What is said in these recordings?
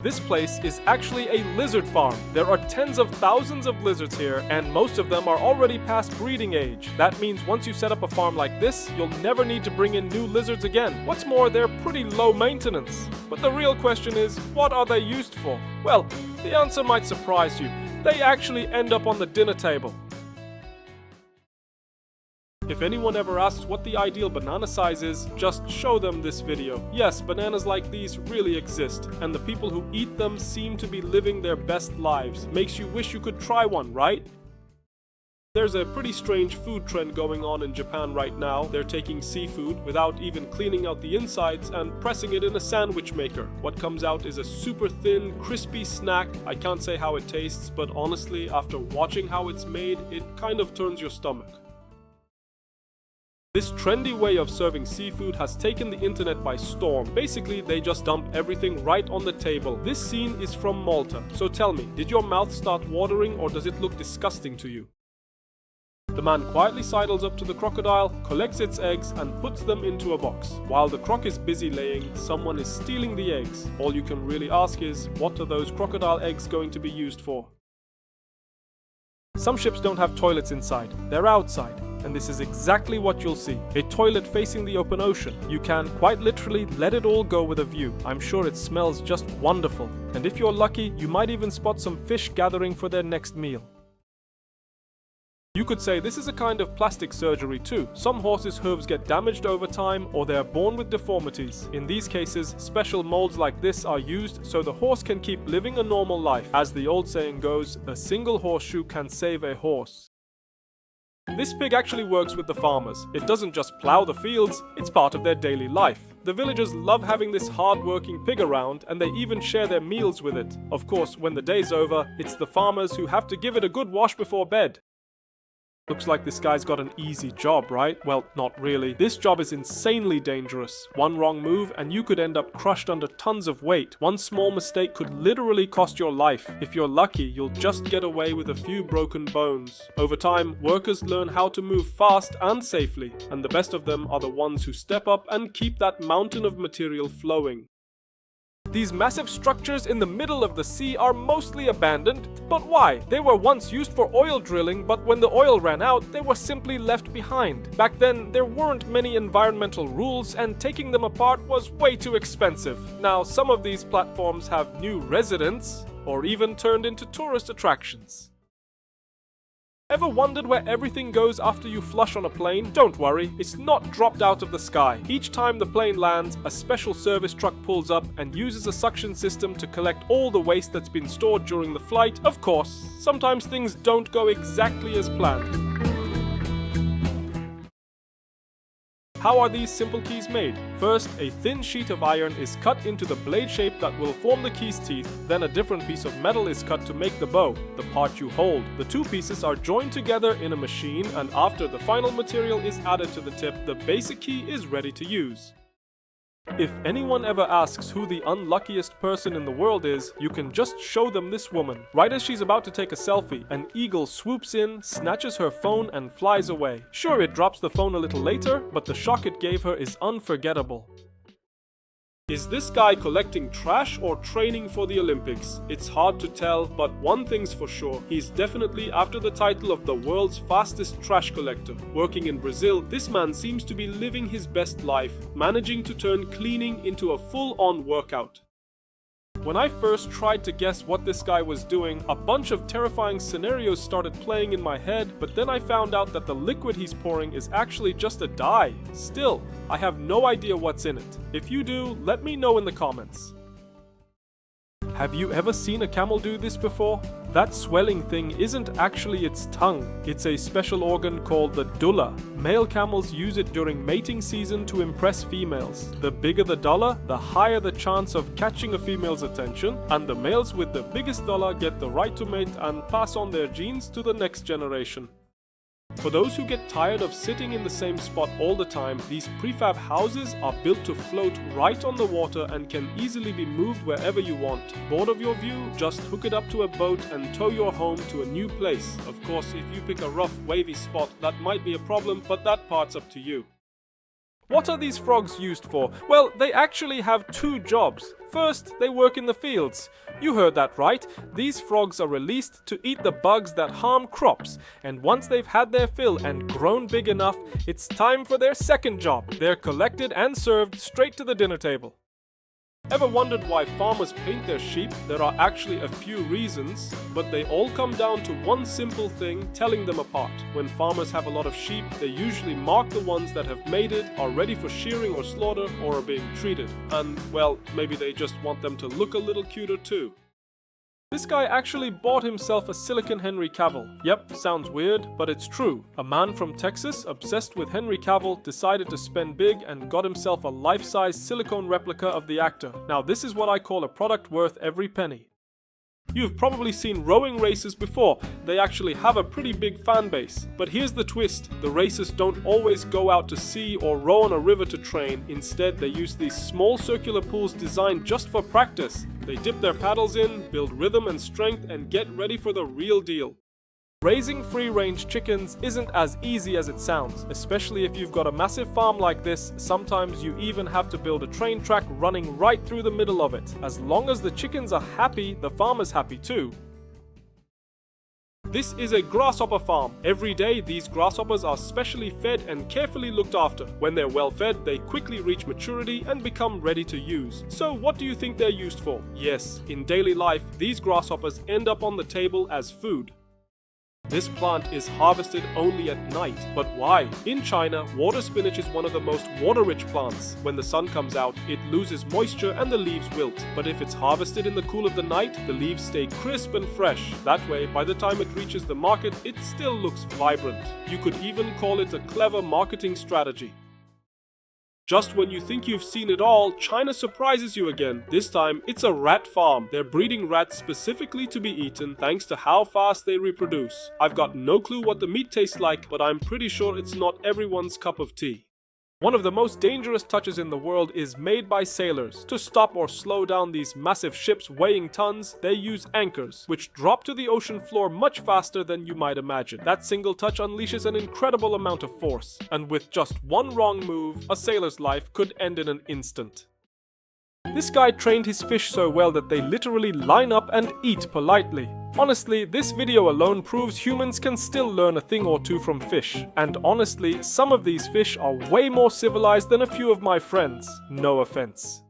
This place is actually a lizard farm. There are tens of thousands of lizards here, and most of them are already past breeding age. That means once you set up a farm like this, you'll never need to bring in new lizards again. What's more, they're pretty low maintenance. But the real question is, what are they used for? Well, the answer might surprise you. They actually end up on the dinner table. If anyone ever asks what the ideal banana size is, just show them this video. Yes, bananas like these really exist, and the people who eat them seem to be living their best lives. Makes you wish you could try one, right? There's a pretty strange food trend going on in Japan right now. They're taking seafood without even cleaning out the insides and pressing it in a sandwich maker. What comes out is a super thin, crispy snack. I can't say how it tastes, but honestly, after watching how it's made, it kind of turns your stomach. This trendy way of serving seafood has taken the internet by storm. Basically, they just dump everything right on the table. This scene is from Malta. So tell me, did your mouth start watering or does it look disgusting to you? The man quietly sidles up to the crocodile, collects its eggs and puts them into a box. While the croc is busy laying, someone is stealing the eggs. All you can really ask is, what are those crocodile eggs going to be used for? Some ships don't have toilets inside, they're outside. And this is exactly what you'll see. A toilet facing the open ocean. You can, quite literally, let it all go with a view. I'm sure it smells just wonderful. And if you're lucky, you might even spot some fish gathering for their next meal. You could say this is a kind of plastic surgery too. Some horses' hooves get damaged over time or they are born with deformities. In these cases, special molds like this are used so the horse can keep living a normal life. As the old saying goes, a single horseshoe can save a horse. This pig actually works with the farmers. It doesn't just plow the fields, it's part of their daily life. The villagers love having this hard-working pig around and they even share their meals with it. Of course, when the day's over, it's the farmers who have to give it a good wash before bed. Looks like this guy's got an easy job, right? Well, not really. This job is insanely dangerous. One wrong move and you could end up crushed under tons of weight. One small mistake could literally cost your life. If you're lucky, you'll just get away with a few broken bones. Over time, workers learn how to move fast and safely, and the best of them are the ones who step up and keep that mountain of material flowing. These massive structures in the middle of the sea are mostly abandoned, but why? They were once used for oil drilling, but when the oil ran out, they were simply left behind. Back then, there weren't many environmental rules, and taking them apart was way too expensive. Now, some of these platforms have new residents, or even turned into tourist attractions. Ever wondered where everything goes after you flush on a plane? Don't worry, it's not dropped out of the sky. Each time the plane lands, a special service truck pulls up and uses a suction system to collect all the waste that's been stored during the flight. Of course, sometimes things don't go exactly as planned. How are these simple keys made? First, a thin sheet of iron is cut into the blade shape that will form the key's teeth, then a different piece of metal is cut to make the bow, the part you hold. The two pieces are joined together in a machine, and after the final material is added to the tip, the basic key is ready to use. If anyone ever asks who the unluckiest person in the world is, you can just show them this woman. Right as she's about to take a selfie, an eagle swoops in, snatches her phone and flies away. Sure, it drops the phone a little later, but the shock it gave her is unforgettable. Is this guy collecting trash or training for the Olympics? It's hard to tell, but one thing's for sure, he's definitely after the title of the world's fastest trash collector. Working in Brazil, this man seems to be living his best life, managing to turn cleaning into a full-on workout. When I first tried to guess what this guy was doing, a bunch of terrifying scenarios started playing in my head, but then I found out that the liquid he's pouring is actually just a dye. Still, I have no idea what's in it. If you do, let me know in the comments. Have you ever seen a camel do this before? That swelling thing isn't actually its tongue. It's a special organ called the dulla. Male camels use it during mating season to impress females. The bigger the dulla, the higher the chance of catching a female's attention, and the males with the biggest dulla get the right to mate and pass on their genes to the next generation. For those who get tired of sitting in the same spot all the time, these prefab houses are built to float right on the water and can easily be moved wherever you want. Bored of your view? Just hook it up to a boat and tow your home to a new place. Of course, if you pick a rough, wavy spot, that might be a problem, but that part's up to you. What are these frogs used for? Well, they actually have two jobs. First, they work in the fields. You heard that right. These frogs are released to eat the bugs that harm crops. And once they've had their fill and grown big enough, it's time for their second job. They're collected and served straight to the dinner table. Ever wondered why farmers paint their sheep? There are actually a few reasons, but they all come down to one simple thing telling them apart. When farmers have a lot of sheep, they usually mark the ones that have mated, are ready for shearing or slaughter, or are being treated. And, well, maybe they just want them to look a little cuter too. This guy actually bought himself a Silicon Henry Cavill. Yep, sounds weird, but it's true. A man from Texas, obsessed with Henry Cavill, decided to spend big and got himself a life-size silicone replica of the actor. Now this is what I call a product worth every penny. You've probably seen rowing races before. They actually have a pretty big fan base. But here's the twist. The racers don't always go out to sea or row on a river to train. Instead, they use these small circular pools designed just for practice. They dip their paddles in, build rhythm and strength, and get ready for the real deal. Raising free-range chickens isn't as easy as it sounds, especially if you've got a massive farm like this. Sometimes you even have to build a train track running right through the middle of it. As long as the chickens are happy, the farmer's happy too. This is a grasshopper farm. Every day, these grasshoppers are specially fed and carefully looked after. When they're well fed, they quickly reach maturity and become ready to use. So what do you think they're used for? Yes, in daily life, these grasshoppers end up on the table as food. This plant is harvested only at night. But why? In China, water spinach is one of the most water-rich plants. When the sun comes out, it loses moisture and the leaves wilt. But if it's harvested in the cool of the night, the leaves stay crisp and fresh. That way, by the time it reaches the market, it still looks vibrant. You could even call it a clever marketing strategy. Just when you think you've seen it all, China surprises you again. This time, it's a rat farm. They're breeding rats specifically to be eaten thanks to how fast they reproduce. I've got no clue what the meat tastes like, but I'm pretty sure it's not everyone's cup of tea. One of the most dangerous touches in the world is made by sailors. To stop or slow down these massive ships weighing tons, they use anchors, which drop to the ocean floor much faster than you might imagine. That single touch unleashes an incredible amount of force, and with just one wrong move, a sailor's life could end in an instant. This guy trained his fish so well that they literally line up and eat politely. Honestly, this video alone proves humans can still learn a thing or two from fish. And honestly, some of these fish are way more civilized than a few of my friends. No offense.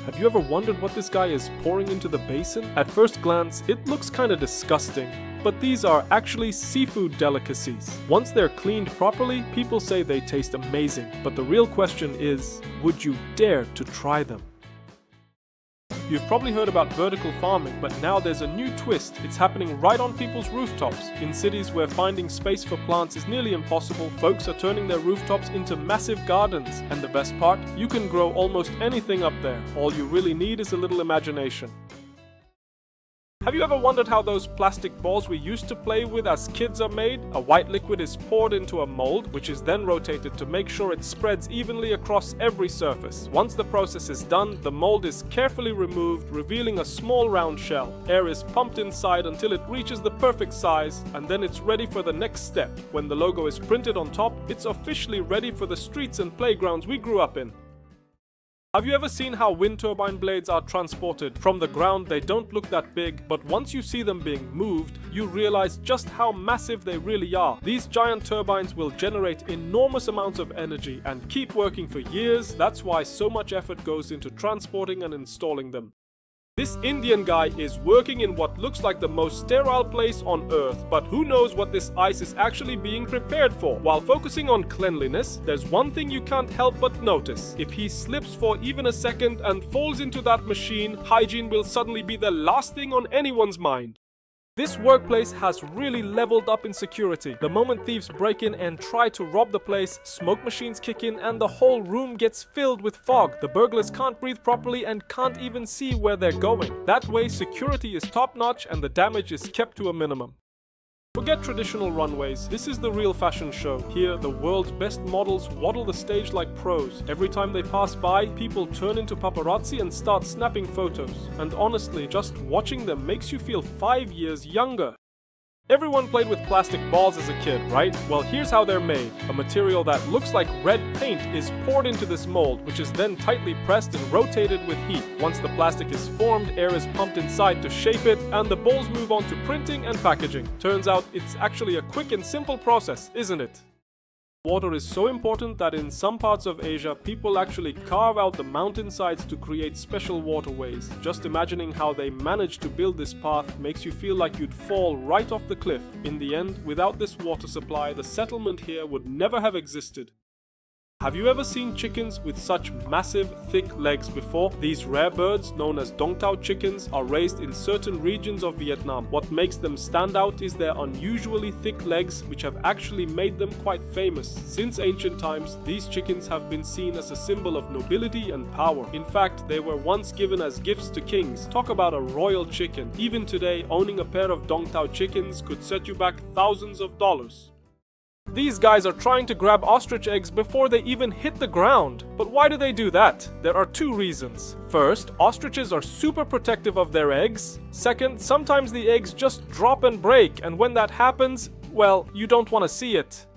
Have you ever wondered what this guy is pouring into the basin? At first glance, it looks kinda disgusting. But these are actually seafood delicacies. Once they're cleaned properly, people say they taste amazing. But the real question is, would you dare to try them? You've probably heard about vertical farming, but now there's a new twist. It's happening right on people's rooftops. In cities where finding space for plants is nearly impossible, folks are turning their rooftops into massive gardens. And the best part? You can grow almost anything up there. All you really need is a little imagination. Have you ever wondered how those plastic balls we used to play with as kids are made? A white liquid is poured into a mold, which is then rotated to make sure it spreads evenly across every surface. Once the process is done, the mold is carefully removed, revealing a small round shell. Air is pumped inside until it reaches the perfect size, and then it's ready for the next step. When the logo is printed on top, it's officially ready for the streets and playgrounds we grew up in. Have you ever seen how wind turbine blades are transported? From the ground, they don't look that big, but once you see them being moved, you realize just how massive they really are. These giant turbines will generate enormous amounts of energy and keep working for years. That's why so much effort goes into transporting and installing them. This Indian guy is working in what looks like the most sterile place on earth, but who knows what this ice is actually being prepared for. While focusing on cleanliness, there's one thing you can't help but notice. If he slips for even a second and falls into that machine, hygiene will suddenly be the last thing on anyone's mind. This workplace has really leveled up in security. The moment thieves break in and try to rob the place, smoke machines kick in and the whole room gets filled with fog. The burglars can't breathe properly and can't even see where they're going. That way, security is top-notch and the damage is kept to a minimum. Forget traditional runways, this is the real fashion show. Here, the world's best models waddle the stage like pros. Every time they pass by, people turn into paparazzi and start snapping photos. And honestly, just watching them makes you feel 5 years younger. Everyone played with plastic balls as a kid, right? Well, here's how they're made. A material that looks like red paint is poured into this mold, which is then tightly pressed and rotated with heat. Once the plastic is formed, air is pumped inside to shape it, and the balls move on to printing and packaging. Turns out it's actually a quick and simple process, isn't it? Water is so important that in some parts of Asia, people actually carve out the mountainsides to create special waterways. Just imagining how they managed to build this path makes you feel like you'd fall right off the cliff. In the end, without this water supply, the settlement here would never have existed. Have you ever seen chickens with such massive, thick legs before? These rare birds, known as Dong Tao chickens, are raised in certain regions of Vietnam. What makes them stand out is their unusually thick legs, which have actually made them quite famous. Since ancient times, these chickens have been seen as a symbol of nobility and power. In fact, they were once given as gifts to kings. Talk about a royal chicken. Even today, owning a pair of Dong Tao chickens could set you back thousands of dollars. These guys are trying to grab ostrich eggs before they even hit the ground. But why do they do that? There are two reasons. First, ostriches are super protective of their eggs. Second, sometimes the eggs just drop and break, and when that happens, well, you don't want to see it.